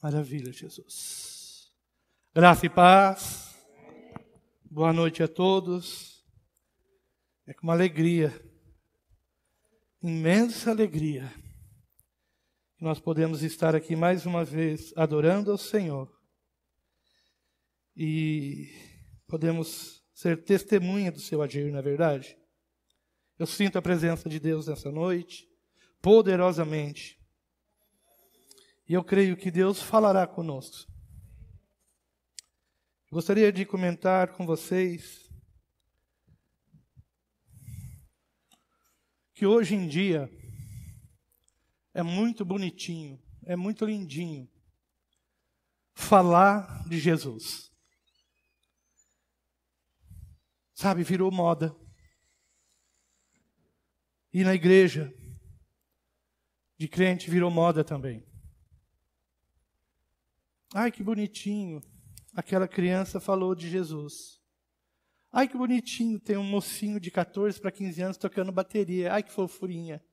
Maravilha, Jesus. Graça e paz. Boa noite a todos. É com uma alegria, imensa alegria, que nós podemos estar aqui mais uma vez adorando ao Senhor. E podemos ser testemunha do seu agir, não é verdade? Eu sinto a presença de Deus nessa noite, poderosamente. E eu creio que Deus falará conosco. Gostaria de comentar com vocês que hoje em dia é muito bonitinho, é muito lindinho falar de Jesus. Sabe, virou moda. E na igreja de crente virou moda também. Ai, que bonitinho, aquela criança falou de Jesus. Ai, que bonitinho, tem um mocinho de 14 para 15 anos tocando bateria. Ai, que fofurinha.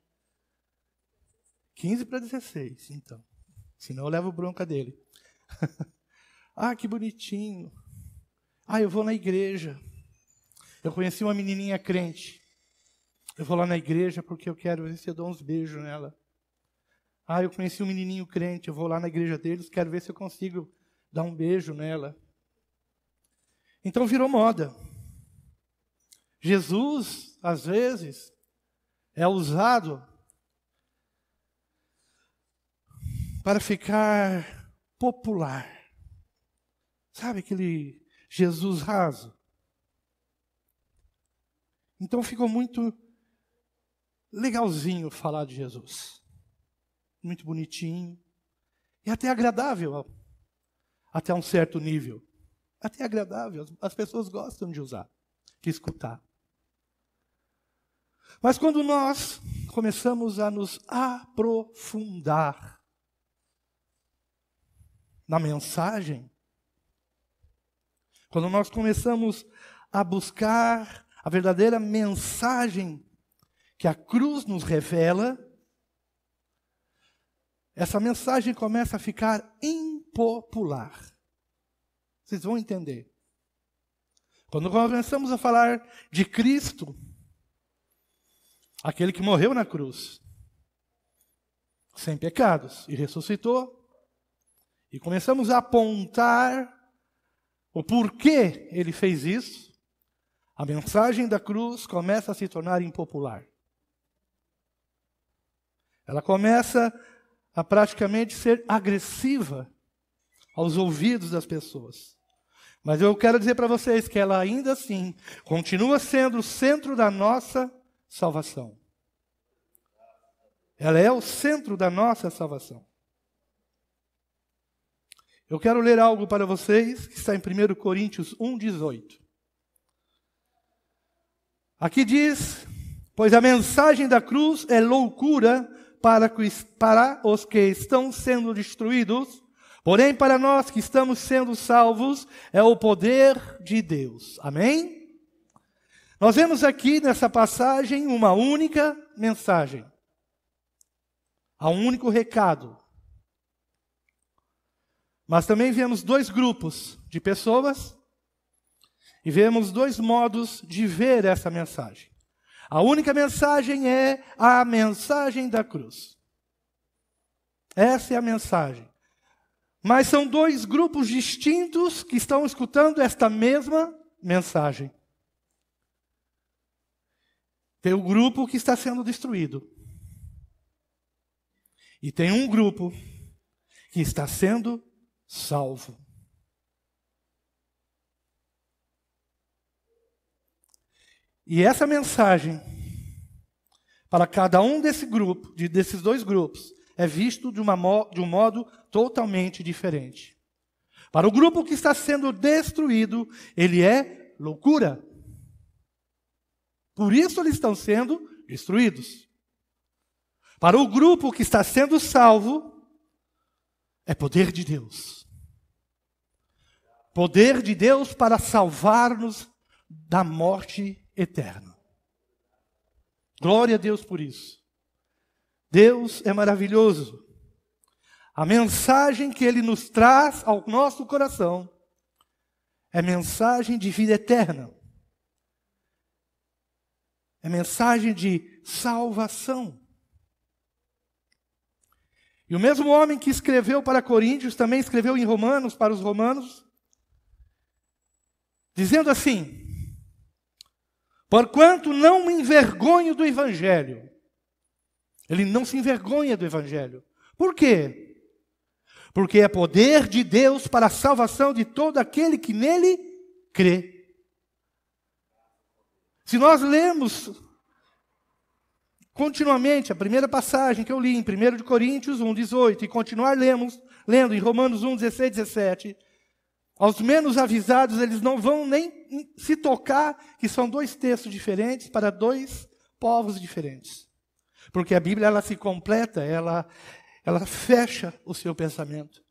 15 para 16, então. Senão eu levo bronca dele. Ah, que bonitinho. Ah, eu vou na igreja. Eu conheci uma menininha crente. Eu vou lá na igreja porque eu quero ver se eu dou uns beijos nela. Ah, eu conheci um menininho crente, eu vou lá na igreja deles, quero ver se eu consigo dar um beijo nela. Então virou moda. Jesus, às vezes, é usado para ficar popular. Sabe aquele Jesus raso? Então ficou muito legalzinho falar de Jesus. Muito bonitinho. E até agradável. Até um certo nível. Até agradável. As pessoas gostam de usar, de escutar. Mas quando nós começamos a nos aprofundar na mensagem, quando nós começamos a buscar a verdadeira mensagem que a cruz nos revela, essa mensagem começa a ficar impopular. Vocês vão entender. Quando começamos a falar de Cristo, aquele que morreu na cruz, sem pecados, e ressuscitou, e começamos a apontar o porquê ele fez isso, a mensagem da cruz começa a se tornar impopular. Ela começa a praticamente ser agressiva aos ouvidos das pessoas. Mas eu quero dizer para vocês que ela ainda assim continua sendo o centro da nossa salvação. Ela é o centro da nossa salvação. Eu quero ler algo para vocês que está em 1 Coríntios 1,18. Aqui diz: pois a mensagem da cruz é loucura para os que estão sendo destruídos, porém para nós que estamos sendo salvos é o poder de Deus. Amém? Nós vemos aqui nessa passagem uma única mensagem. Há um único recado. Mas também vemos dois grupos de pessoas e vemos dois modos de ver essa mensagem. A única mensagem é a mensagem da cruz. Essa é a mensagem. Mas são dois grupos distintos que estão escutando esta mesma mensagem. Tem o grupo que está sendo destruído. E tem um grupo que está sendo salvo. E essa mensagem, para cada um desses dois grupos, é visto de um modo totalmente diferente. Para o grupo que está sendo destruído, ele é loucura. Por isso eles estão sendo destruídos. Para o grupo que está sendo salvo, é poder de Deus. Poder de Deus para salvar-nos da morte eterna. Glória a Deus por isso. Deus é maravilhoso. A mensagem que Ele nos traz ao nosso coração é mensagem de vida eterna. É mensagem de salvação. E o mesmo homem que escreveu para Coríntios, também escreveu em Romanos, para os romanos, dizendo assim: porquanto não me envergonho do Evangelho. Ele não se envergonha do Evangelho. Por quê? Porque é poder de Deus para a salvação de todo aquele que nele crê. Se nós lemos continuamente a primeira passagem que eu li em 1 Coríntios 1:18 e continuar lendo em Romanos 1:16, 17, aos menos avisados eles não vão nem se tocar que são dois textos diferentes para dois povos diferentes. Porque a Bíblia ela se completa, ela fecha o seu pensamento.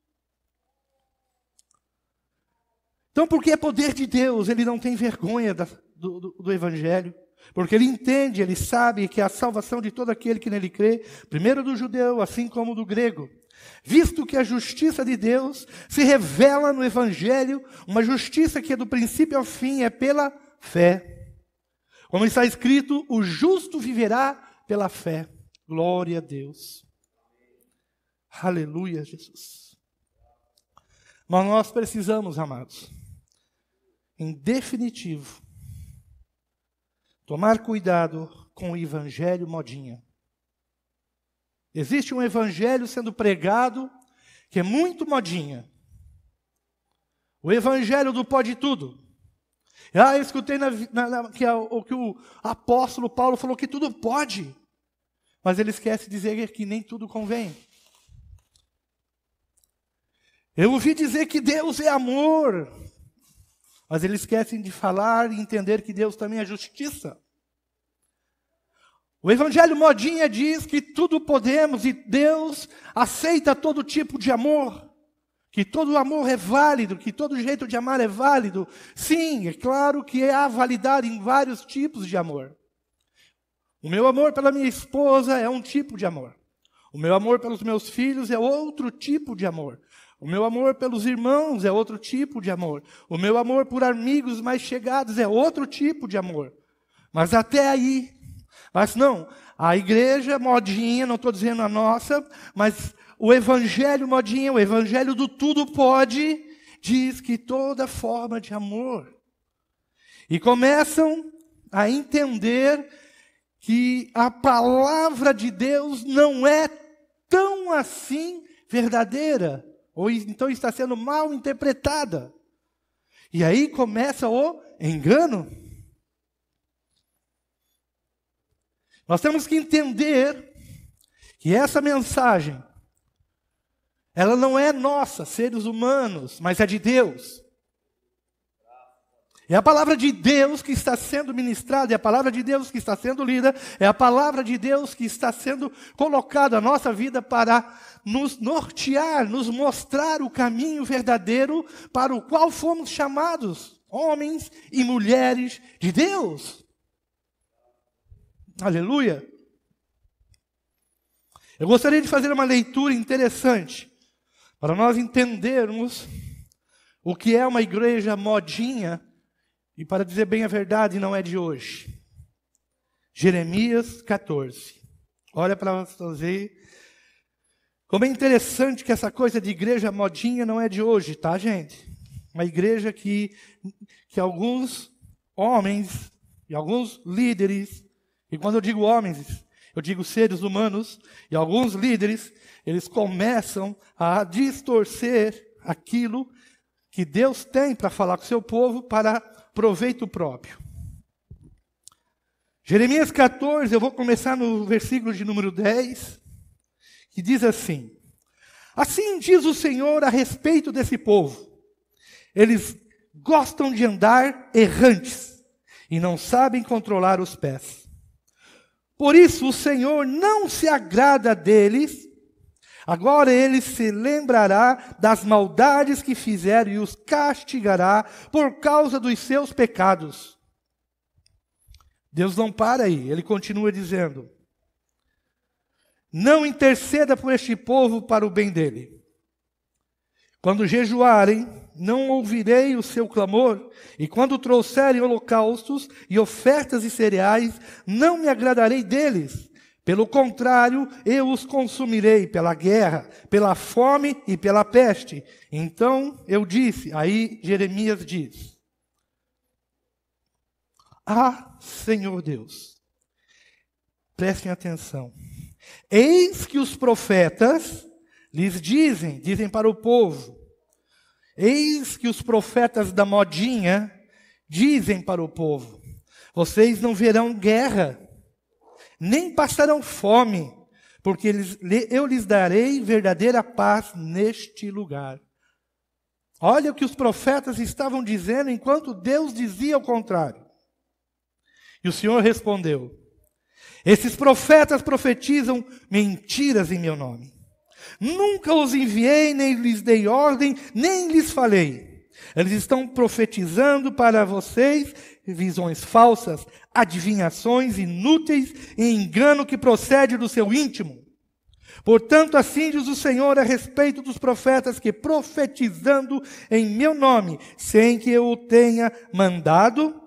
Então, porque é poder de Deus, ele não tem vergonha do Evangelho. Porque ele entende, ele sabe que é a salvação de todo aquele que nele crê, primeiro do judeu, assim como do grego. Visto que a justiça de Deus se revela no Evangelho, uma justiça que é do princípio ao fim, é pela fé. Como está escrito, o justo viverá pela fé. Glória a Deus. Aleluia, Jesus. Mas nós precisamos, amados, em definitivo, tomar cuidado com o evangelho modinha. Existe um evangelho sendo pregado que é muito modinha. O evangelho do pode tudo. Eu escutei que o apóstolo Paulo falou que tudo pode, mas ele esquece de dizer que nem tudo convém. Eu ouvi dizer que Deus é amor, mas eles esquecem de falar e entender que Deus também é justiça. O evangelho modinha diz que tudo podemos e Deus aceita todo tipo de amor, que todo amor é válido, que todo jeito de amar é válido. Sim, é claro que há validade em vários tipos de amor. O meu amor pela minha esposa é um tipo de amor. O meu amor pelos meus filhos é outro tipo de amor. O meu amor pelos irmãos é outro tipo de amor. O meu amor por amigos mais chegados é outro tipo de amor. Mas até aí, mas não, a igreja modinha, não estou dizendo a nossa, mas o evangelho modinha, o evangelho do tudo pode, diz que toda forma de amor. E começam a entender que a palavra de Deus não é tão assim verdadeira. Ou então está sendo mal interpretada. E aí começa o engano. Nós temos que entender que essa mensagem, ela não é nossa, seres humanos, mas é de Deus. É a palavra de Deus que está sendo ministrada, é a palavra de Deus que está sendo lida, é a palavra de Deus que está sendo colocada na nossa vida para nos nortear, nos mostrar o caminho verdadeiro para o qual fomos chamados, homens e mulheres de Deus. Aleluia! Eu gostaria de fazer uma leitura interessante para nós entendermos o que é uma igreja modinha. E para dizer bem a verdade, não é de hoje. Jeremias 14. Olha para você. Como é interessante que essa coisa de igreja modinha não é de hoje, tá, gente? Uma igreja que alguns homens e alguns líderes, e quando eu digo homens, eu digo seres humanos, e alguns líderes, eles começam a distorcer aquilo que Deus tem para falar com o seu povo para proveito próprio. Jeremias 14, eu vou começar no versículo de número 10, que diz assim: assim diz o Senhor a respeito desse povo, eles gostam de andar errantes e não sabem controlar os pés. Por isso o Senhor não se agrada deles. Agora ele se lembrará das maldades que fizeram e os castigará por causa dos seus pecados. Deus não para aí, ele continua dizendo: não interceda por este povo para o bem dele. Quando jejuarem, não ouvirei o seu clamor, e quando trouxerem holocaustos e ofertas e cereais, não me agradarei deles. Pelo contrário, eu os consumirei pela guerra, pela fome e pela peste. Então eu disse, aí Jeremias diz: Ah, Senhor Deus, prestem atenção. Eis que os profetas lhes dizem para o povo, eis que os profetas da modinha dizem para o povo: vocês não verão guerra, nem passarão fome, porque eu lhes darei verdadeira paz neste lugar. Olha o que os profetas estavam dizendo, enquanto Deus dizia o contrário. E o Senhor respondeu: esses profetas profetizam mentiras em meu nome. Nunca os enviei, nem lhes dei ordem, nem lhes falei. Eles estão profetizando para vocês visões falsas, adivinhações inúteis e engano que procede do seu íntimo. Portanto, assim diz o Senhor a respeito dos profetas que, profetizando em meu nome, sem que eu o tenha mandado,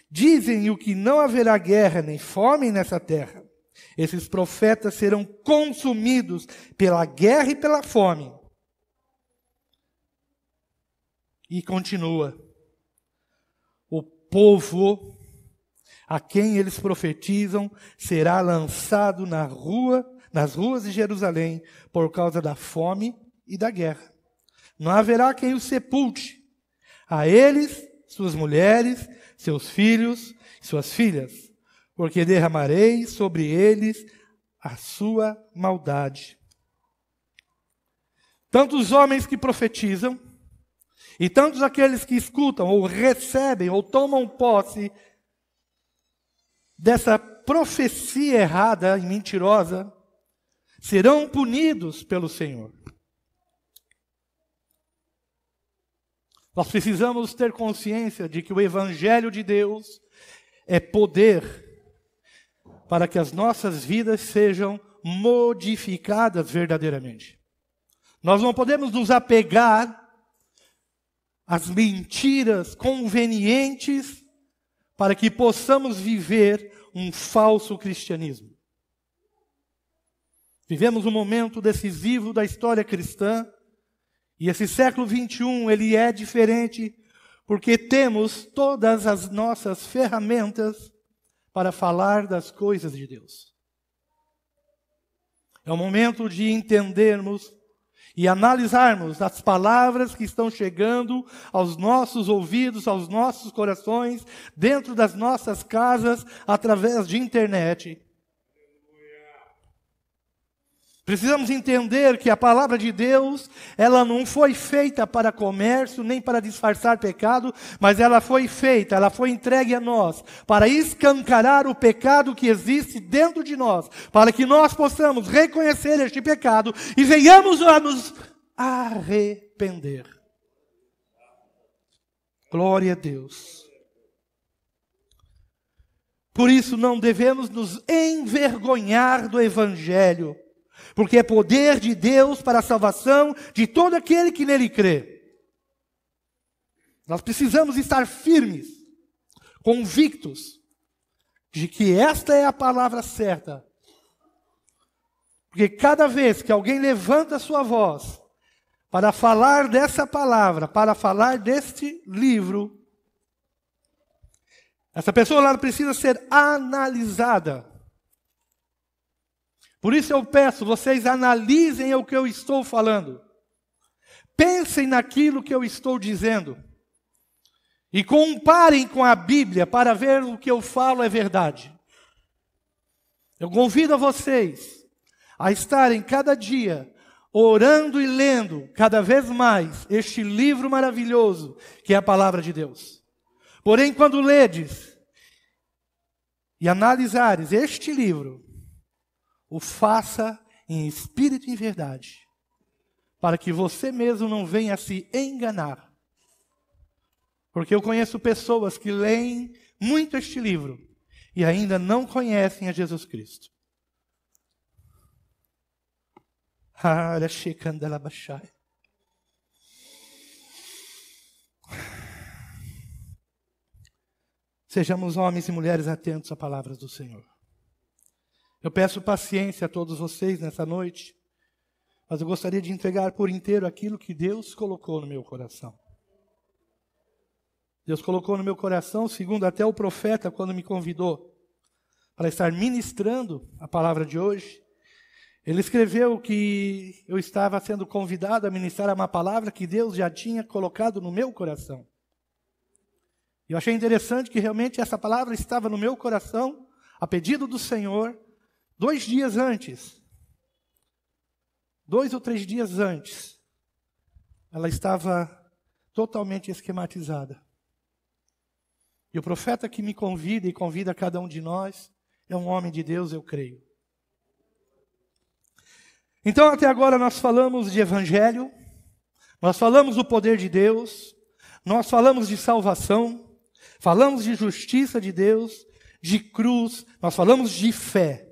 dizem o que não haverá guerra nem fome nessa terra. Esses profetas serão consumidos pela guerra e pela fome. E continua: o povo a quem eles profetizam será lançado nas ruas de Jerusalém por causa da fome e da guerra. Não haverá quem os sepulte. A eles, suas mulheres, seus filhos e suas filhas, porque derramarei sobre eles a sua maldade. Tanto os homens que profetizam, e tantos aqueles que escutam, ou recebem, ou tomam posse dessa profecia errada e mentirosa, serão punidos pelo Senhor. Nós precisamos ter consciência de que o Evangelho de Deus é poder para que as nossas vidas sejam modificadas verdadeiramente. Nós não podemos nos apegar às mentiras convenientes para que possamos viver um falso cristianismo. Vivemos um momento decisivo da história cristã, e esse século 21, ele é diferente, porque temos todas as nossas ferramentas para falar das coisas de Deus. É o momento de entendermos e analisarmos as palavras que estão chegando aos nossos ouvidos, aos nossos corações, dentro das nossas casas, através de internet. Precisamos entender que a palavra de Deus, ela não foi feita para comércio, nem para disfarçar pecado, mas ela foi feita, ela foi entregue a nós, para escancarar o pecado que existe dentro de nós, para que nós possamos reconhecer este pecado e venhamos a nos arrepender. Glória a Deus. Por isso não devemos nos envergonhar do Evangelho, porque é poder de Deus para a salvação de todo aquele que nele crê. Nós precisamos estar firmes, convictos, de que esta é a palavra certa. Porque cada vez que alguém levanta a sua voz para falar dessa palavra, para falar deste livro, essa pessoa lá precisa ser analisada. Por isso eu peço, vocês analisem o que eu estou falando. Pensem naquilo que eu estou dizendo. E comparem com a Bíblia para ver o que eu falo é verdade. Eu convido a vocês a estarem cada dia orando e lendo cada vez mais este livro maravilhoso que é a palavra de Deus. Porém, quando ledes e analisares este livro, o faça em espírito e em verdade, para que você mesmo não venha se enganar. Porque eu conheço pessoas que leem muito este livro e ainda não conhecem a Jesus Cristo. Sejamos homens e mulheres atentos à palavra do Senhor. Eu peço paciência a todos vocês nessa noite, mas eu gostaria de entregar por inteiro aquilo que Deus colocou no meu coração. Deus colocou no meu coração, segundo até o profeta, quando me convidou para estar ministrando a palavra de hoje. Ele escreveu que eu estava sendo convidado a ministrar uma palavra que Deus já tinha colocado no meu coração. Eu achei interessante que realmente essa palavra estava no meu coração, a pedido do Senhor, 2 dias antes. 2 ou 3 dias antes. Ela estava totalmente esquematizada. E o profeta que me convida e convida cada um de nós é um homem de Deus, eu creio. Então, até agora nós falamos de evangelho, nós falamos do poder de Deus, nós falamos de salvação, falamos de justiça de Deus, de cruz, nós falamos de fé.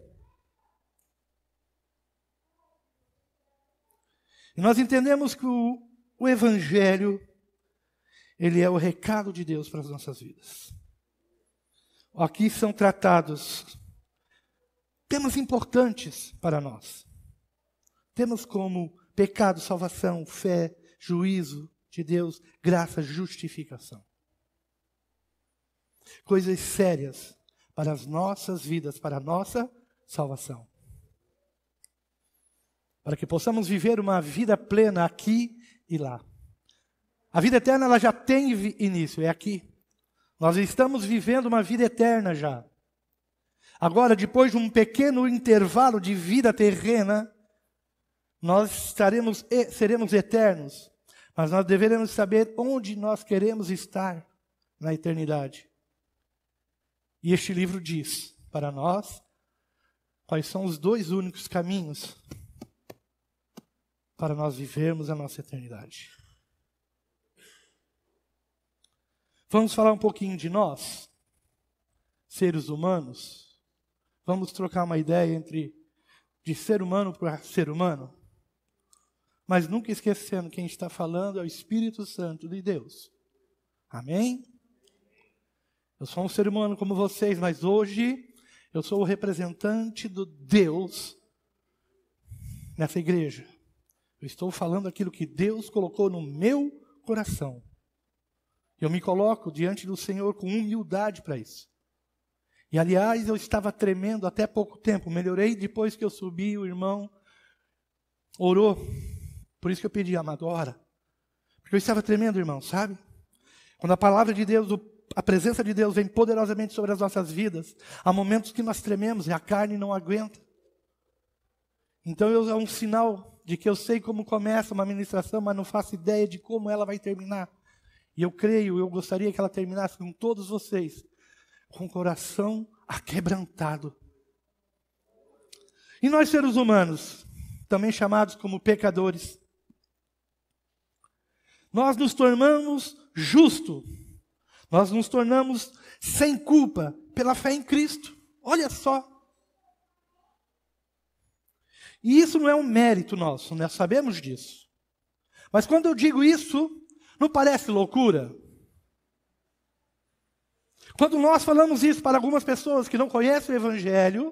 E nós entendemos que o evangelho, ele é o recado de Deus para as nossas vidas. Aqui são tratados temas importantes para nós. Temas como pecado, salvação, fé, juízo de Deus, graça, justificação. Coisas sérias para as nossas vidas, para a nossa salvação. Para que possamos viver uma vida plena aqui e lá. A vida eterna ela já tem início, é aqui. Nós estamos vivendo uma vida eterna já. Agora, depois de um pequeno intervalo de vida terrena, nós seremos eternos. Mas nós deveremos saber onde nós queremos estar na eternidade. E este livro diz para nós quais são os 2 únicos caminhos para nós vivermos a nossa eternidade. Vamos falar um pouquinho de nós, seres humanos. Vamos trocar uma ideia de ser humano para ser humano. Mas nunca esquecendo, quem está falando é o Espírito Santo de Deus. Amém? Eu sou um ser humano como vocês, mas hoje eu sou o representante do Deus nessa igreja. Eu estou falando aquilo que Deus colocou no meu coração. Eu me coloco diante do Senhor com humildade para isso. E aliás, eu estava tremendo até pouco tempo. Melhorei depois que eu subi, o irmão orou. Por isso que eu pedi, amado, ora. Porque eu estava tremendo, irmão, sabe? Quando a palavra de Deus, a presença de Deus vem poderosamente sobre as nossas vidas, há momentos que nós trememos e a carne não aguenta. Então é um sinal de que eu sei como começa uma ministração, mas não faço ideia de como ela vai terminar. E eu gostaria que ela terminasse com todos vocês, com o coração aquebrantado. E nós seres humanos, também chamados como pecadores, nós nos tornamos justos, nós nos tornamos sem culpa pela fé em Cristo. Olha só. E isso não é um mérito nosso, nós sabemos disso. Mas quando eu digo isso, não parece loucura? Quando nós falamos isso para algumas pessoas que não conhecem o Evangelho,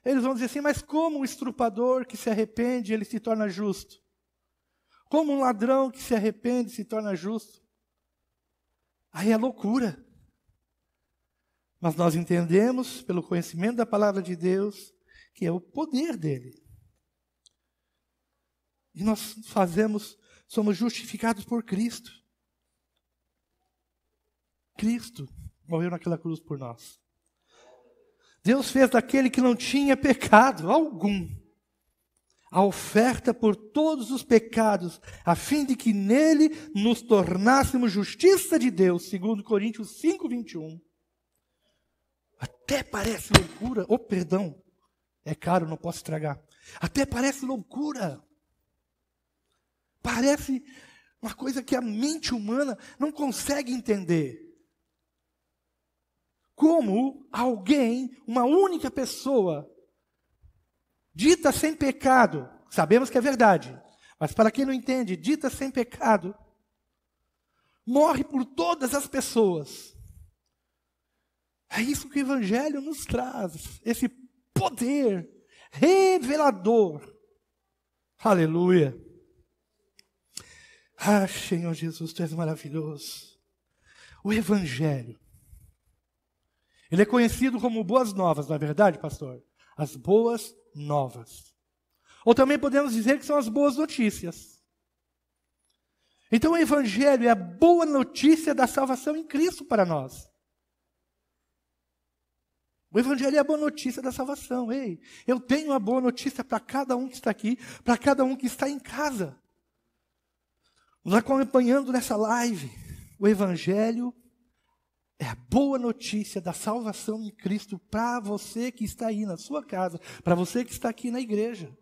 eles vão dizer assim, mas como um estrupador que se arrepende, ele se torna justo? Como um ladrão que se arrepende se torna justo? Aí é loucura. Mas nós entendemos, pelo conhecimento da palavra de Deus, que é o poder dele. E nós somos justificados por Cristo. Cristo morreu naquela cruz por nós. Deus fez daquele que não tinha pecado algum a oferta por todos os pecados, a fim de que nele nos tornássemos justiça de Deus, segundo Coríntios 5:21. Até parece loucura. Oh, perdão. É caro, não posso estragar. Até parece loucura. Parece uma coisa que a mente humana não consegue entender. Como alguém, uma única pessoa, dita sem pecado, sabemos que é verdade, mas para quem não entende, dita sem pecado, morre por todas as pessoas. É isso que o Evangelho nos traz, esse poder revelador. Aleluia. Ah, Senhor Jesus, Tu és maravilhoso. O Evangelho, ele é conhecido como boas novas, não é verdade, pastor? As boas novas. Ou também podemos dizer que são as boas notícias. Então o Evangelho é a boa notícia da salvação em Cristo para nós. O Evangelho é a boa notícia da salvação. Ei, eu tenho uma boa notícia para cada um que está aqui, para cada um que está em casa. Nos acompanhando nessa live. O Evangelho é a boa notícia da salvação em Cristo para você que está aí na sua casa, para você que está aqui na igreja.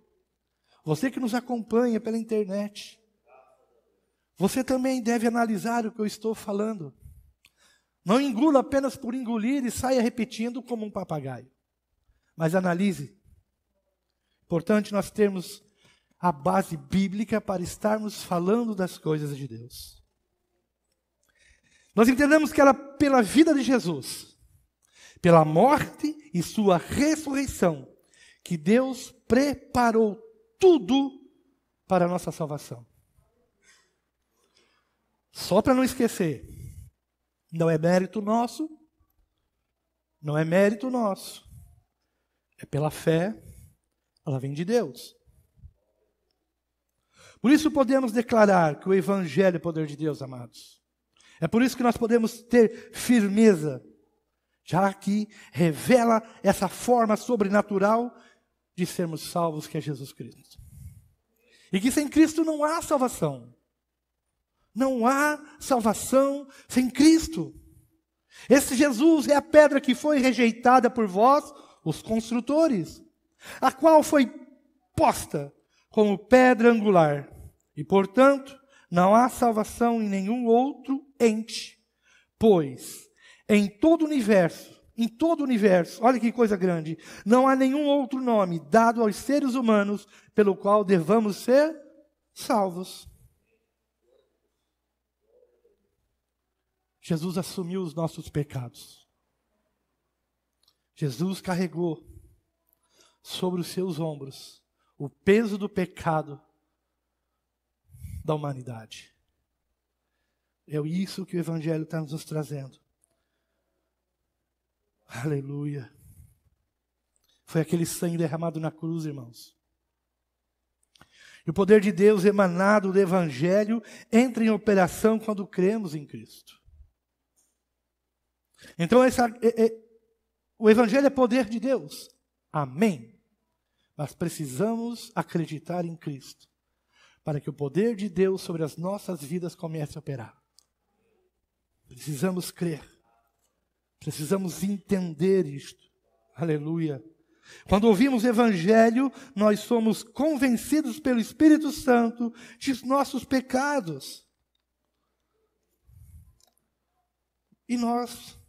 Você que nos acompanha pela internet. Você também deve analisar o que eu estou falando. Não engula apenas por engolir e saia repetindo como um papagaio. Mas analise. Importante nós termos a base bíblica para estarmos falando das coisas de Deus. Nós entendemos que era pela vida de Jesus, pela morte e sua ressurreição, que Deus preparou tudo para a nossa salvação. Só para não esquecer, não é mérito nosso, não é mérito nosso. É pela fé, ela vem de Deus. Por isso podemos declarar que o Evangelho é poder de Deus, amados. É por isso que nós podemos ter firmeza, já que revela essa forma sobrenatural de sermos salvos, que é Jesus Cristo. E que sem Cristo não há salvação. Não há salvação sem Cristo. Esse Jesus é a pedra que foi rejeitada por vós, os construtores, a qual foi posta como pedra angular. E, portanto, não há salvação em nenhum outro ente, pois em todo o universo, olha que coisa grande, não há nenhum outro nome dado aos seres humanos pelo qual devamos ser salvos. Jesus assumiu os nossos pecados. Jesus carregou sobre os seus ombros o peso do pecado da humanidade. É isso que o Evangelho está nos trazendo. Aleluia. Foi aquele sangue derramado na cruz, irmãos. E o poder de Deus emanado do Evangelho entra em operação quando cremos em Cristo. Então, o Evangelho é poder de Deus. Amém. Mas precisamos acreditar em Cristo, para que o poder de Deus sobre as nossas vidas comece a operar. Precisamos crer. Precisamos entender isto. Aleluia. Quando ouvimos o Evangelho, nós somos convencidos pelo Espírito Santo de nossos pecados. E nós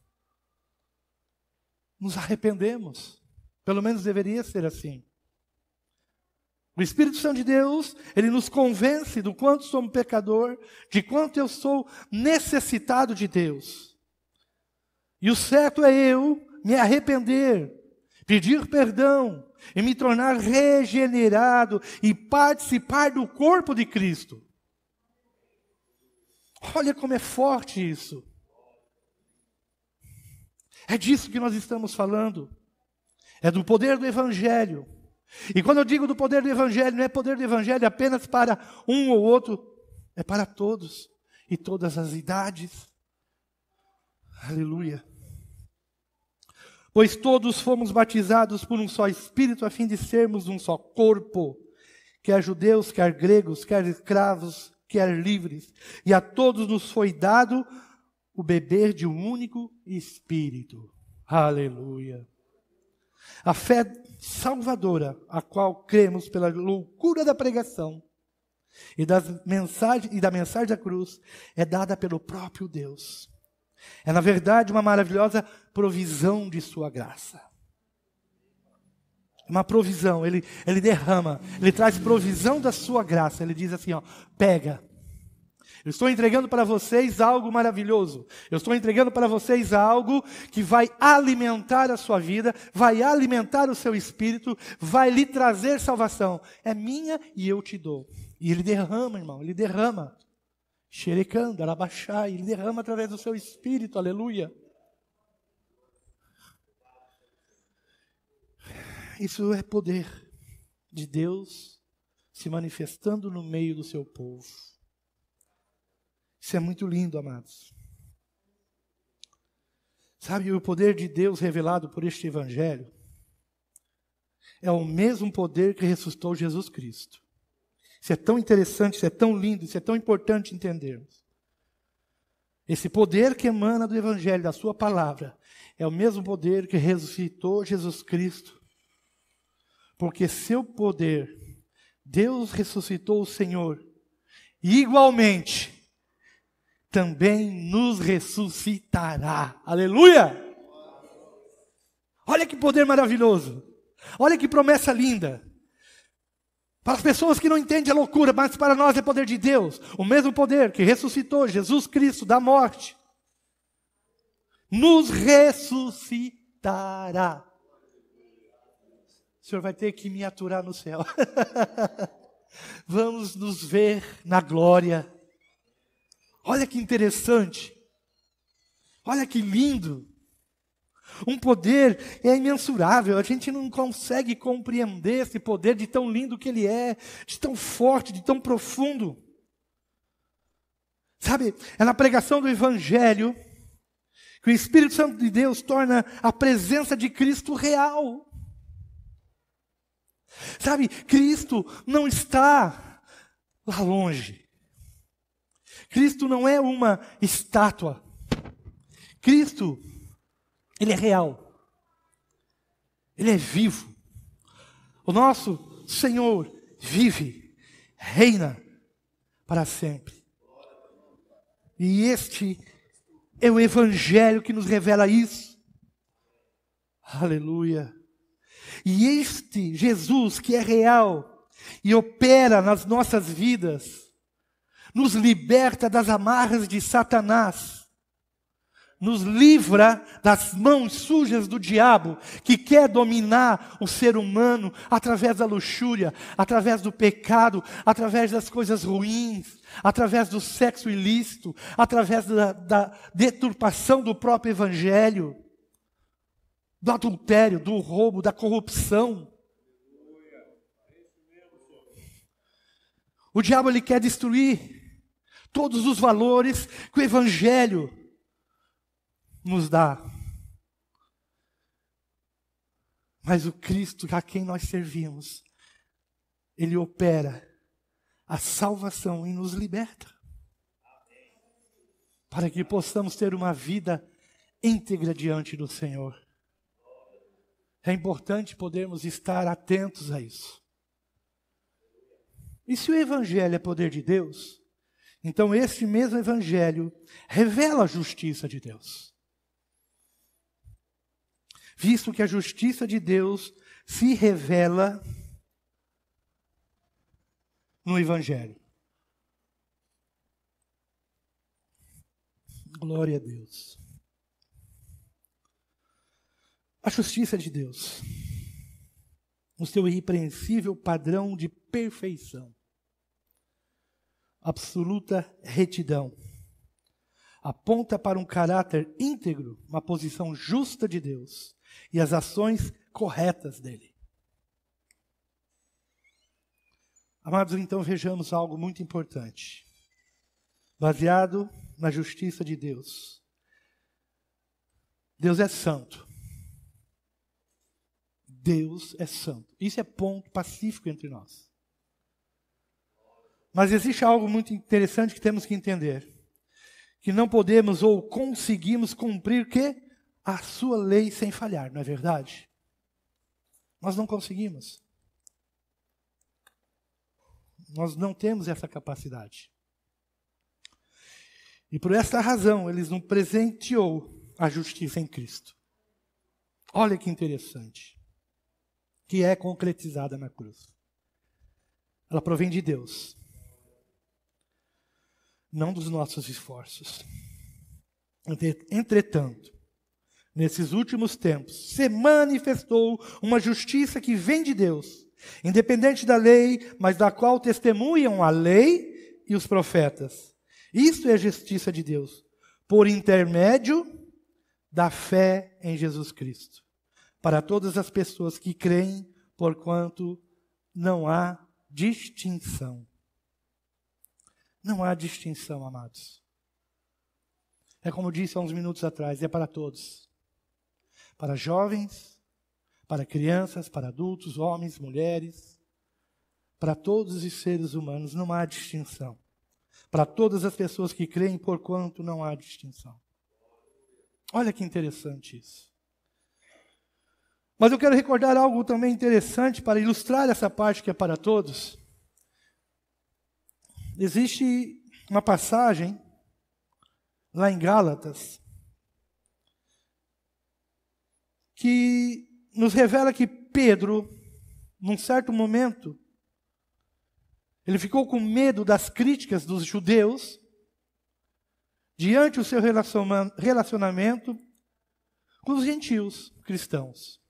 nos arrependemos. Pelo menos deveria ser assim. O Espírito Santo de Deus, ele nos convence do quanto somos pecador, de quanto eu sou necessitado de Deus. E o certo é eu me arrepender, pedir perdão e me tornar regenerado e participar do corpo de Cristo. Olha como é forte isso. É disso que nós estamos falando. É do poder do Evangelho. E quando eu digo do poder do Evangelho, não é poder do Evangelho apenas para um ou outro. É para todos. E todas as idades. Aleluia. Pois todos fomos batizados por um só Espírito, a fim de sermos um só corpo. Quer judeus, quer gregos, quer escravos, quer livres. E a todos nos foi dado o beber de um único Espírito. Aleluia. A fé salvadora, a qual cremos pela loucura da pregação e da mensagem da cruz, é dada pelo próprio Deus. É, na verdade, uma maravilhosa provisão de sua graça. uma provisão, Ele derrama, Ele traz provisão da sua graça. Ele diz assim, ó, pega. Eu estou entregando para vocês algo maravilhoso. Eu estou entregando para vocês algo que vai alimentar a sua vida, vai alimentar o seu espírito, vai lhe trazer salvação. É minha e eu te dou. E Ele derrama, irmão, Ele derrama. Xerecando, arabaxai, Ele derrama através do seu espírito, aleluia. Isso é poder de Deus se manifestando no meio do seu povo. Isso é muito lindo, amados. Sabe, o poder de Deus revelado por este Evangelho é o mesmo poder que ressuscitou Jesus Cristo. Isso é tão interessante, isso é tão lindo, isso é tão importante entendermos. Esse poder que emana do Evangelho, da sua palavra, é o mesmo poder que ressuscitou Jesus Cristo. Porque seu poder, Deus ressuscitou o Senhor, e igualmente também nos ressuscitará. Aleluia! Olha que poder maravilhoso. Olha que promessa linda. Para as pessoas que não entendem a loucura, mas para nós é poder de Deus. O mesmo poder que ressuscitou Jesus Cristo da morte, nos ressuscitará. O Senhor vai ter que me aturar no céu. Vamos nos ver na glória. Olha que interessante. Olha que lindo. Um poder é imensurável. A gente não consegue compreender esse poder de tão lindo que ele é, de tão forte, de tão profundo. Sabe, é na pregação do Evangelho que o Espírito Santo de Deus torna a presença de Cristo real. Sabe, Cristo não está lá longe. Cristo não é uma estátua. Cristo, Ele é real. Ele é vivo. O nosso Senhor vive, reina para sempre. E este é o Evangelho que nos revela isso. Aleluia. E este Jesus que é real e opera nas nossas vidas, nos liberta das amarras de Satanás, nos livra das mãos sujas do diabo, que quer dominar o ser humano através da luxúria, através do pecado, através das coisas ruins, através do sexo ilícito, através da deturpação do próprio Evangelho, do adultério, do roubo, da corrupção. O diabo ele quer destruir todos os valores que o Evangelho nos dá. Mas o Cristo a quem nós servimos, Ele opera a salvação e nos liberta. Para que possamos ter uma vida íntegra diante do Senhor. É importante podermos estar atentos a isso. E se o Evangelho é poder de Deus, então este mesmo Evangelho revela a justiça de Deus. Visto que a justiça de Deus se revela no Evangelho. Glória a Deus. A justiça de Deus, o seu irrepreensível padrão de perfeição, absoluta retidão, aponta para um caráter íntegro, uma posição justa de Deus e as ações corretas dele. Amados, então vejamos algo muito importante. Baseado na justiça de Deus. Deus é santo. Deus é santo. Isso é ponto pacífico entre nós. Mas existe algo muito interessante que temos que entender. Que não podemos ou conseguimos cumprir que a sua lei sem falhar, não é verdade? Nós não conseguimos. Nós não temos essa capacidade. E por essa razão, Ele nos presenteou a justiça em Cristo. Olha que interessante. que é concretizada na cruz. Ela provém de Deus, não dos nossos esforços. Entretanto, nesses últimos tempos, se manifestou uma justiça que vem de Deus, independente da lei, mas da qual testemunham a lei e os profetas. Isso é a justiça de Deus, por intermédio da fé em Jesus Cristo, para todas as pessoas que creem, porquanto não há distinção. Não há distinção, amados. É como eu disse há uns minutos atrás, é para todos. Para jovens, para crianças, para adultos, homens, mulheres, para todos os seres humanos, não há distinção. Para todas as pessoas que creem, porquanto não há distinção. Olha que interessante isso. Mas eu quero recordar algo também interessante para ilustrar essa parte que é para todos. Existe uma passagem lá em Gálatas que nos revela que Pedro, num certo momento, ele ficou com medo das críticas dos judeus diante do seu relacionamento com os gentios cristãos.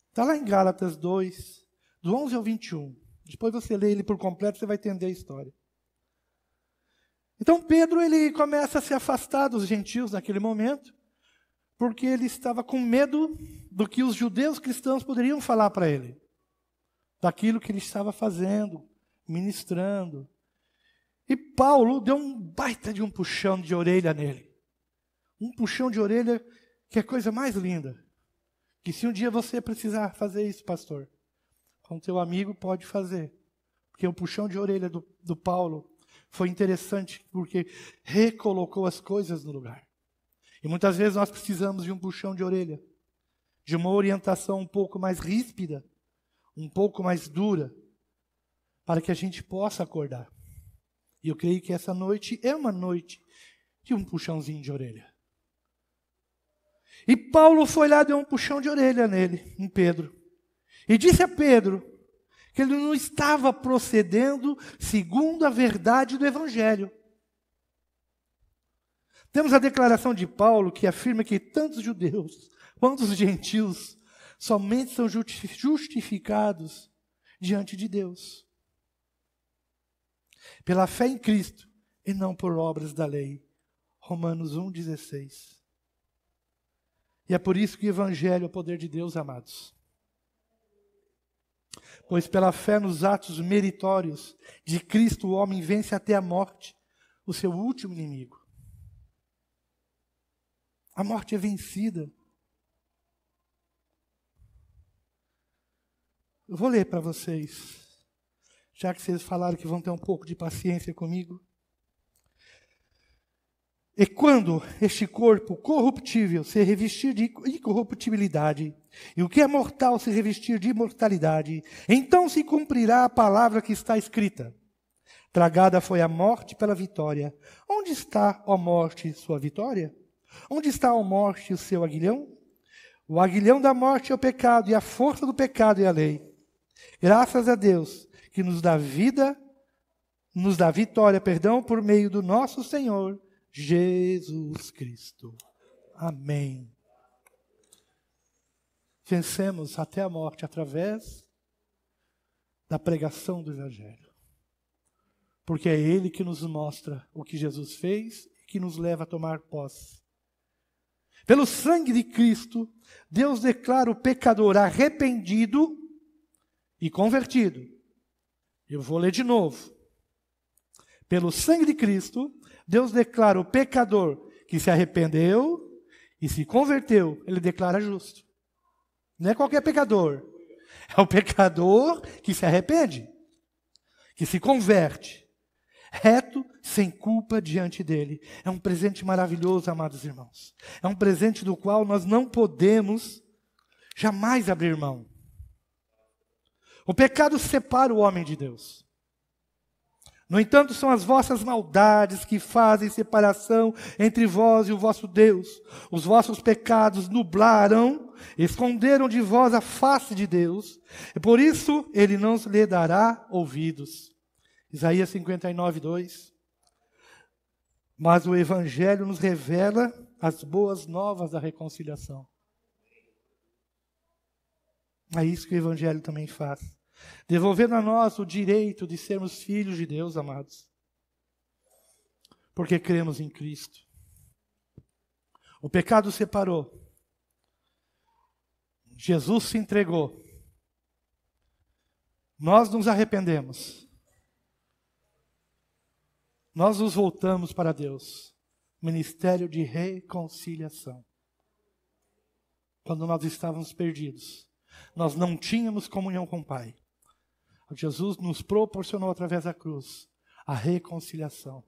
Está lá em Gálatas 2, do 11 ao 21. Depois você lê ele por completo, você vai entender a história. Então Pedro, ele começa a se afastar dos gentios naquele momento, porque ele estava com medo do que os judeus cristãos poderiam falar para ele, daquilo que ele estava fazendo, ministrando. E Paulo deu um baita de um puxão de orelha nele. Um puxão de orelha que é a coisa mais linda. Que se um dia você precisar fazer isso, pastor, com teu amigo pode fazer. Porque o puxão de orelha do Paulo foi interessante, porque recolocou as coisas no lugar. E muitas vezes nós precisamos de um puxão de orelha, de uma orientação um pouco mais ríspida, um pouco mais dura, para que a gente possa acordar. E eu creio que essa noite é uma noite de um puxãozinho de orelha. E Paulo foi lá e deu um puxão de orelha nele, em Pedro. E disse a Pedro que ele não estava procedendo segundo a verdade do Evangelho. Temos a declaração de Paulo que afirma que tanto os judeus quanto os gentios somente são justificados diante de Deus pela fé em Cristo e não por obras da lei. Romanos 1,16. E é por isso que o Evangelho é o poder de Deus, amados. Pois pela fé nos atos meritórios de Cristo, o homem vence até a morte, o seu último inimigo. A morte é vencida. Eu vou ler para vocês, já que vocês falaram que vão ter um pouco de paciência comigo. E quando este corpo corruptível se revestir de incorruptibilidade, e o que é mortal se revestir de imortalidade, então se cumprirá a palavra que está escrita. Tragada foi a morte pela vitória. Onde está, ó morte, sua vitória? Onde está, ó morte, o seu aguilhão? O aguilhão da morte é o pecado, e a força do pecado é a lei. Graças a Deus, que nos dá vida, nos dá vitória, por meio do nosso Senhor Jesus Cristo. Amém. Vencemos até a morte através da pregação do Evangelho. Porque é Ele que nos mostra o que Jesus fez e que nos leva a tomar posse. Pelo sangue de Cristo, Deus declara o pecador arrependido e convertido. Eu vou ler de novo. Pelo sangue de Cristo, Deus declara o pecador que se arrependeu e se converteu, Ele declara justo. Não é qualquer pecador. É o pecador que se arrepende, que se converte, reto, sem culpa diante dEle. É um presente maravilhoso, amados irmãos. É um presente do qual nós não podemos jamais abrir mão. O pecado separa o homem de Deus. No entanto, são as vossas maldades que fazem separação entre vós e o vosso Deus. Os vossos pecados nublaram esconderam de vós a face de Deus, e por isso ele não lhe dará ouvidos. Isaías 59, 2. Mas o Evangelho nos revela as boas novas da reconciliação. É isso que o Evangelho também faz. Devolvendo a nós o direito de sermos filhos de Deus, amados. Porque cremos em Cristo. O pecado separou. Jesus se entregou. Nós nos arrependemos. Nós nos voltamos para Deus. Ministério de reconciliação. Quando nós estávamos perdidos, nós não tínhamos comunhão com o Pai. Jesus nos proporcionou através da cruz a reconciliação.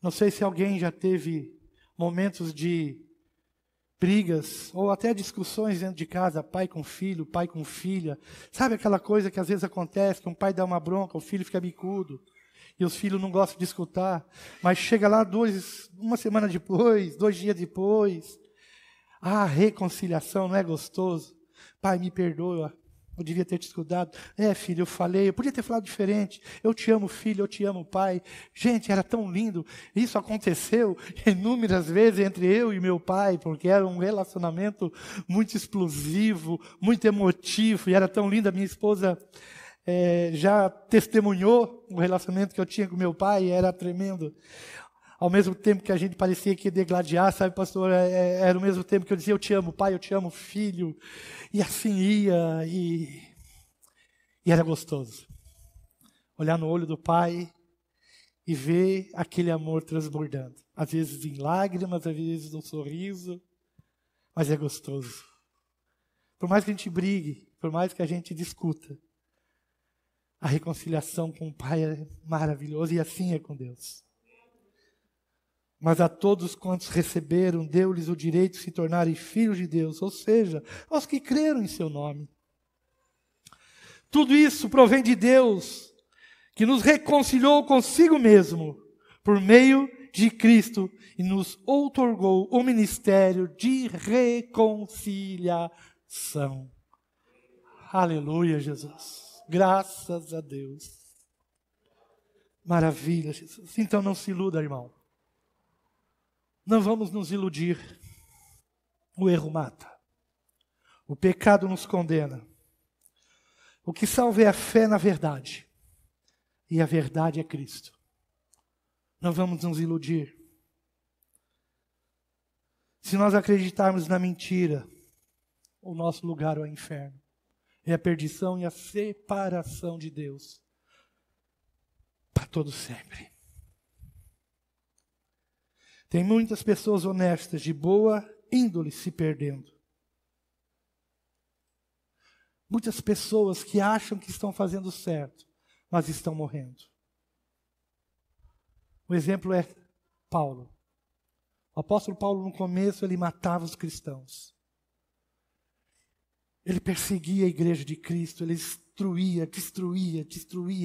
Não sei se alguém já teve momentos de brigas ou até discussões dentro de casa, pai com filho, pai com filha. Sabe aquela coisa que às vezes acontece, que um pai dá uma bronca, o filho fica bicudo e os filhos não gostam de escutar, mas chega lá uma semana depois, 2 dias depois, a reconciliação, não é gostoso? Pai, me perdoa, eu devia ter te escutado. Filho, eu falei, eu podia ter falado diferente. Eu te amo, filho, eu te amo, pai. Gente, era tão lindo. Isso aconteceu inúmeras vezes entre eu e meu pai, porque era um relacionamento muito explosivo, muito emotivo, e era tão lindo. A minha esposa já testemunhou o relacionamento que eu tinha com meu pai, era tremendo. Ao mesmo tempo que a gente parecia que ia degladiar, sabe, pastor? Era o mesmo tempo que eu dizia, eu te amo, pai, eu te amo, filho. E assim ia, e era gostoso. Olhar no olho do pai e ver aquele amor transbordando. Às vezes em lágrimas, às vezes no sorriso, mas é gostoso. Por mais que a gente brigue, por mais que a gente discuta, a reconciliação com o pai é maravilhosa, e assim é com Deus. Mas a todos quantos receberam, deu-lhes o direito de se tornarem filhos de Deus, ou seja, aos que creram em seu nome. Tudo isso provém de Deus, que nos reconciliou consigo mesmo, por meio de Cristo, e nos outorgou o ministério de reconciliação. Aleluia, Jesus. Graças a Deus. Maravilha, Jesus. Então não se iluda, irmão. Não vamos nos iludir. O erro mata. O pecado nos condena. O que salva é a fé na verdade. E a verdade é Cristo. Não vamos nos iludir. Se nós acreditarmos na mentira, o nosso lugar é o inferno. É a perdição e a separação de Deus. Para todo sempre. Tem muitas pessoas honestas, de boa índole, se perdendo. Muitas pessoas que acham que estão fazendo certo, mas estão morrendo. O exemplo é Paulo. O apóstolo Paulo, no começo, ele matava os cristãos. Ele perseguia a igreja de Cristo, ele destruía,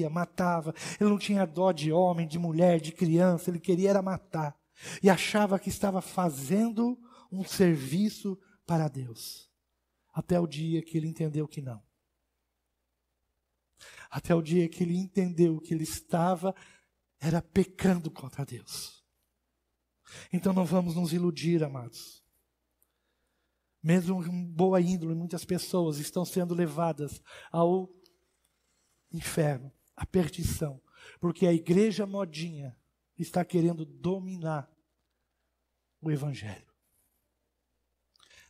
matava. Ele não tinha dó de homem, de mulher, de criança, ele queria era matar. E achava que estava fazendo um serviço para Deus. Até o dia que ele entendeu que não. Até o dia que ele entendeu que ele era pecando contra Deus. Então não vamos nos iludir, amados. Mesmo com boa índole, muitas pessoas estão sendo levadas ao inferno, à perdição. Porque a igreja modinha está querendo dominar o Evangelho.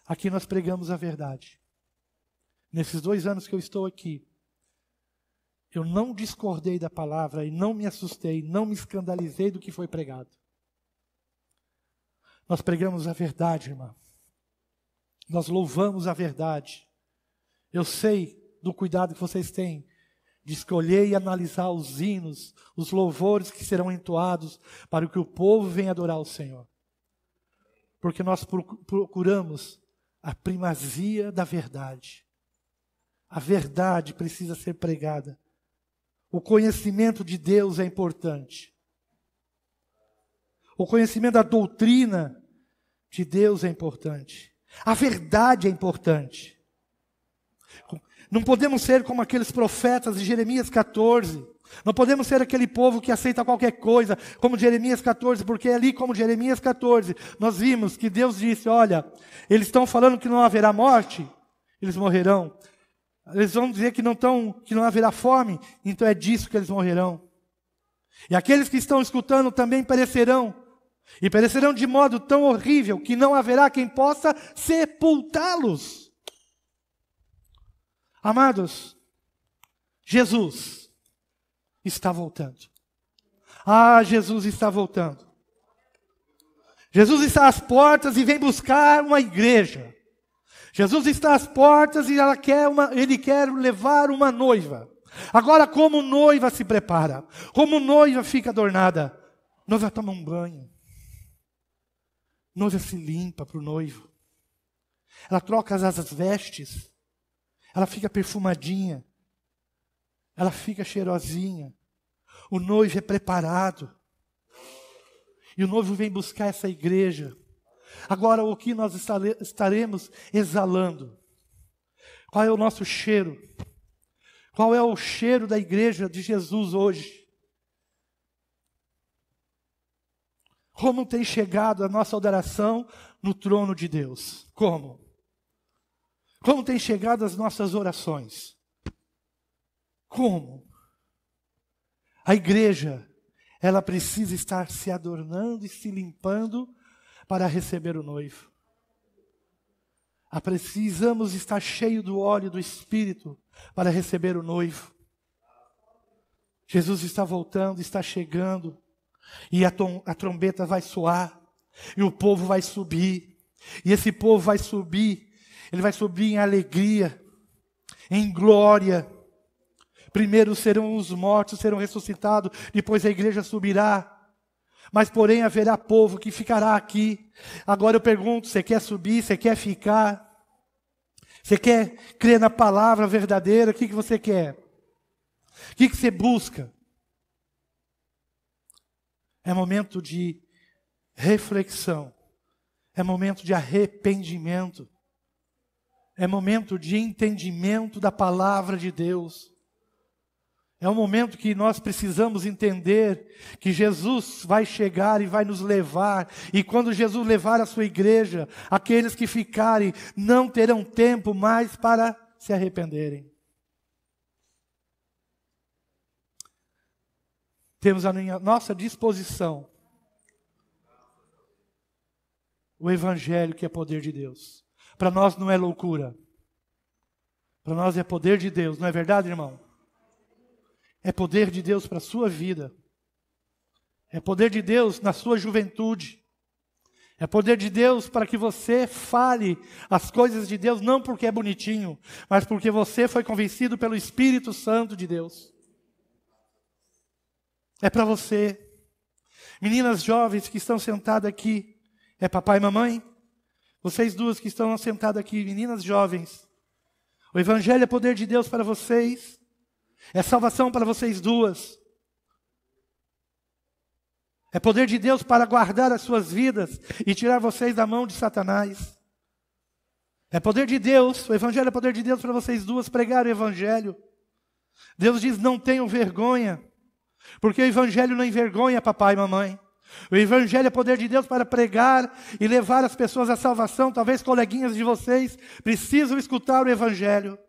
Aqui nós pregamos a verdade. Nesses 2 anos que eu estou aqui, eu não discordei da palavra e não me assustei, não me escandalizei do que foi pregado. Nós pregamos a verdade, irmão. Nós louvamos a verdade. Eu sei do cuidado que vocês têm de escolher e analisar os hinos, os louvores que serão entoados para que o povo venha adorar o Senhor. Porque nós procuramos a primazia da verdade. A verdade precisa ser pregada. O conhecimento de Deus é importante. O conhecimento da doutrina de Deus é importante. A verdade é importante. Não podemos ser como aqueles profetas de Jeremias 14. Não podemos ser aquele povo que aceita qualquer coisa, como Jeremias 14, porque ali, como Jeremias 14, nós vimos que Deus disse, olha, eles estão falando que não haverá morte, eles morrerão. Eles vão dizer que não haverá fome, então é disso que eles morrerão. E aqueles que estão escutando também perecerão. E perecerão de modo tão horrível que não haverá quem possa sepultá-los. Amados, Jesus está voltando. Ah, Jesus está voltando. Jesus está às portas e vem buscar uma igreja. Jesus está às portas e ele quer levar uma noiva. Agora, como noiva se prepara? Como noiva fica adornada? Noiva toma um banho. Noiva se limpa para o noivo. Ela troca as vestes. Ela fica perfumadinha. Ela fica cheirosinha. O noivo é preparado. E o noivo vem buscar essa igreja. Agora, o que nós estaremos exalando? Qual é o nosso cheiro? Qual é o cheiro da igreja de Jesus hoje? Como tem chegado a nossa adoração no trono de Deus? Como? Como tem chegado as nossas orações? Como? A igreja, ela precisa estar se adornando e se limpando para receber o noivo. Precisamos estar cheios do óleo do Espírito para receber o noivo. Jesus está voltando, está chegando, e a trombeta vai soar, e o povo vai subir, e esse povo vai subir, ele vai subir em alegria, em glória. Primeiro serão os mortos, serão ressuscitados, depois a igreja subirá. Mas porém haverá povo que ficará aqui. Agora eu pergunto, você quer subir, você quer ficar? Você quer crer na palavra verdadeira? O que você quer? O que você busca? É momento de reflexão. É momento de arrependimento. É momento de entendimento da palavra de Deus. É um momento que nós precisamos entender que Jesus vai chegar e vai nos levar. E quando Jesus levar a sua igreja, aqueles que ficarem não terão tempo mais para se arrependerem. Temos à nossa disposição o Evangelho, que é poder de Deus. Para nós não é loucura. Para nós é poder de Deus. Não é verdade, irmão? É poder de Deus para a sua vida. É poder de Deus na sua juventude. É poder de Deus para que você fale as coisas de Deus, não porque é bonitinho, mas porque você foi convencido pelo Espírito Santo de Deus. É para você. Meninas jovens que estão sentadas aqui, é papai e mamãe? Vocês duas que estão sentadas aqui, meninas jovens, o Evangelho é poder de Deus para vocês, é salvação para vocês duas, é poder de Deus para guardar as suas vidas e tirar vocês da mão de Satanás. É poder de Deus, o Evangelho é poder de Deus para vocês duas pregar o Evangelho. Deus diz, não tenham vergonha, porque o Evangelho não envergonha papai e mamãe. O Evangelho é poder de Deus para pregar e levar as pessoas à salvação. Talvez coleguinhas de vocês precisam escutar o Evangelho.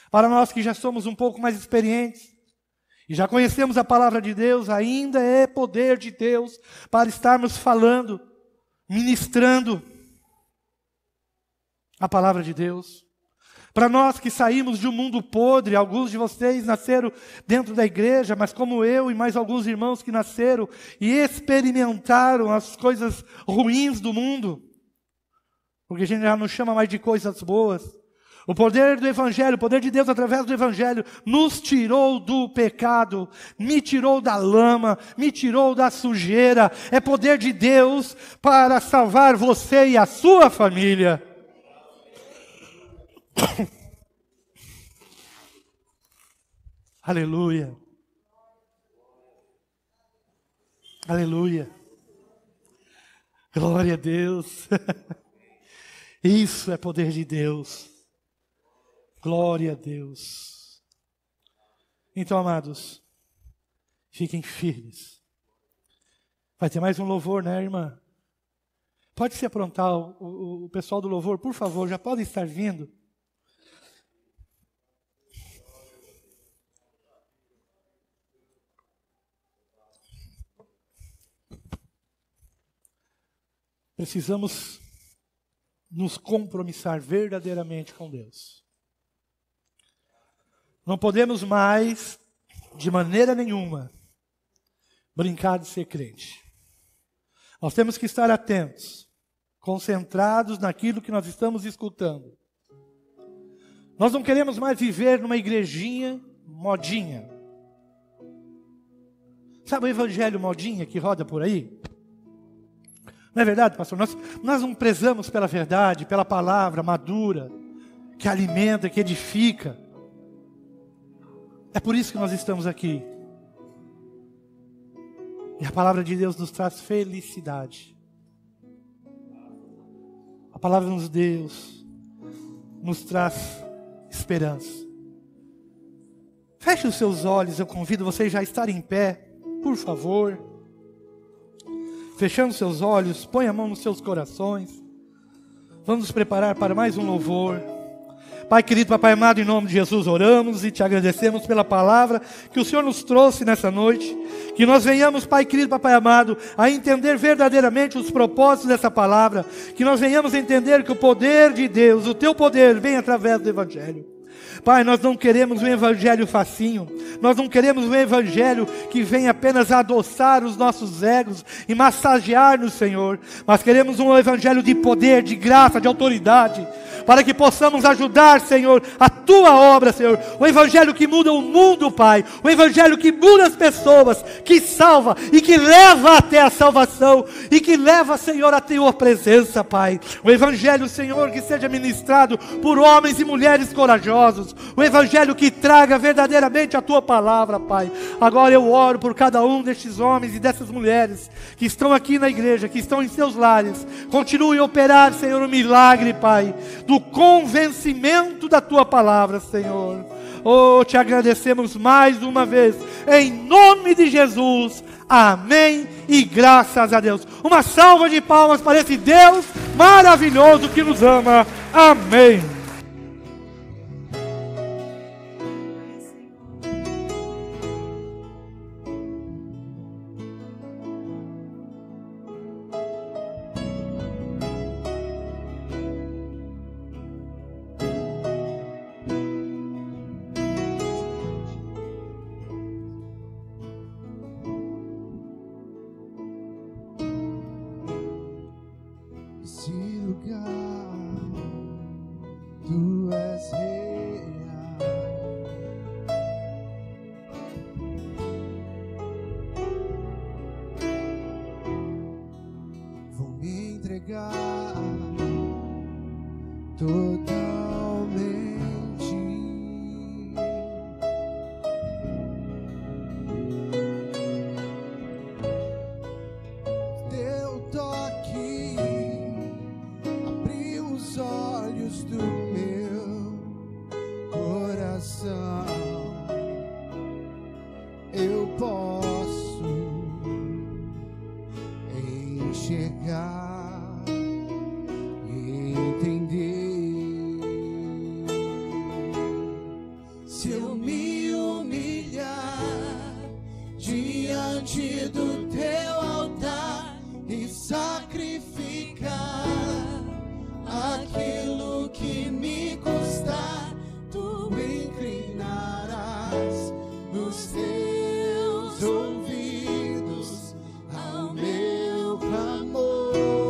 Para nós que já somos um pouco mais experientes e já conhecemos a palavra de Deus, ainda é poder de Deus para estarmos falando, ministrando a palavra de Deus. Para nós que saímos de um mundo podre, alguns de vocês nasceram dentro da igreja, mas como eu e mais alguns irmãos que nasceram e experimentaram as coisas ruins do mundo, porque a gente já não chama mais de coisas boas. O poder do Evangelho, o poder de Deus através do Evangelho, nos tirou do pecado, me tirou da lama, me tirou da sujeira. É poder de Deus para salvar você e a sua família. Aleluia. Aleluia. Glória a Deus. Isso é poder de Deus. Glória a Deus. Então, amados, fiquem firmes. Vai ter mais um louvor, né, irmã? Pode se aprontar, o pessoal do louvor, por favor, já pode estar vindo. Precisamos nos compromissar verdadeiramente com Deus. Não podemos mais, de maneira nenhuma, brincar de ser crente. Nós temos que estar atentos, concentrados naquilo que nós estamos escutando. Nós não queremos mais viver numa igrejinha modinha. Sabe o evangelho modinha que roda por aí? Não é verdade, pastor? Nós não prezamos pela verdade, pela palavra madura, que alimenta, que edifica. É por isso que nós estamos aqui. E a palavra de Deus nos traz felicidade. A palavra de Deus nos traz esperança. Feche os seus olhos, eu convido vocês já a estarem em pé, por favor. Fechando seus olhos, põe a mão nos seus corações. Vamos nos preparar para mais um louvor. Pai querido, papai amado, em nome de Jesus oramos e te agradecemos pela palavra que o Senhor nos trouxe nessa noite. Que nós venhamos, pai querido, papai amado, a entender verdadeiramente os propósitos dessa palavra. Que nós venhamos a entender que o poder de Deus, o teu poder, vem através do Evangelho. Pai, nós não queremos um evangelho facinho. Nós não queremos um evangelho que venha apenas adoçar os nossos egos e massagear-nos, Senhor. Mas queremos um evangelho de poder, de graça, de autoridade, para que possamos ajudar, Senhor, a tua obra, Senhor. O evangelho que muda o mundo, Pai. O evangelho que muda as pessoas, que salva e que leva até a salvação e que leva, Senhor, a tua presença, Pai. O evangelho, Senhor, que seja ministrado por homens e mulheres corajosos. O evangelho que traga verdadeiramente a tua palavra, Pai. Agora eu oro por cada um destes homens e dessas mulheres que estão aqui na igreja, que estão em seus lares. Continue a operar, Senhor, o milagre, Pai, do convencimento da tua palavra, Senhor. Oh, te agradecemos mais uma vez, em nome de Jesus. Amém e graças a Deus. Uma salva de palmas para esse Deus maravilhoso que nos ama. Amém. Ouvidos ao meu clamor.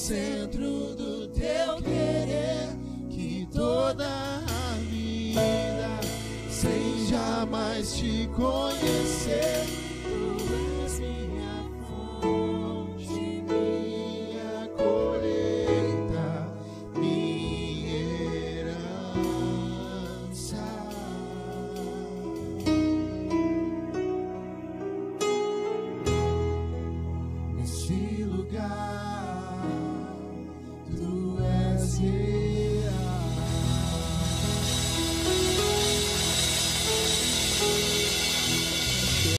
centro do teu querer, que toda a vida seja mais te conhecer. Tu és minha fonte, minha colheita, minha herança. Neste lugar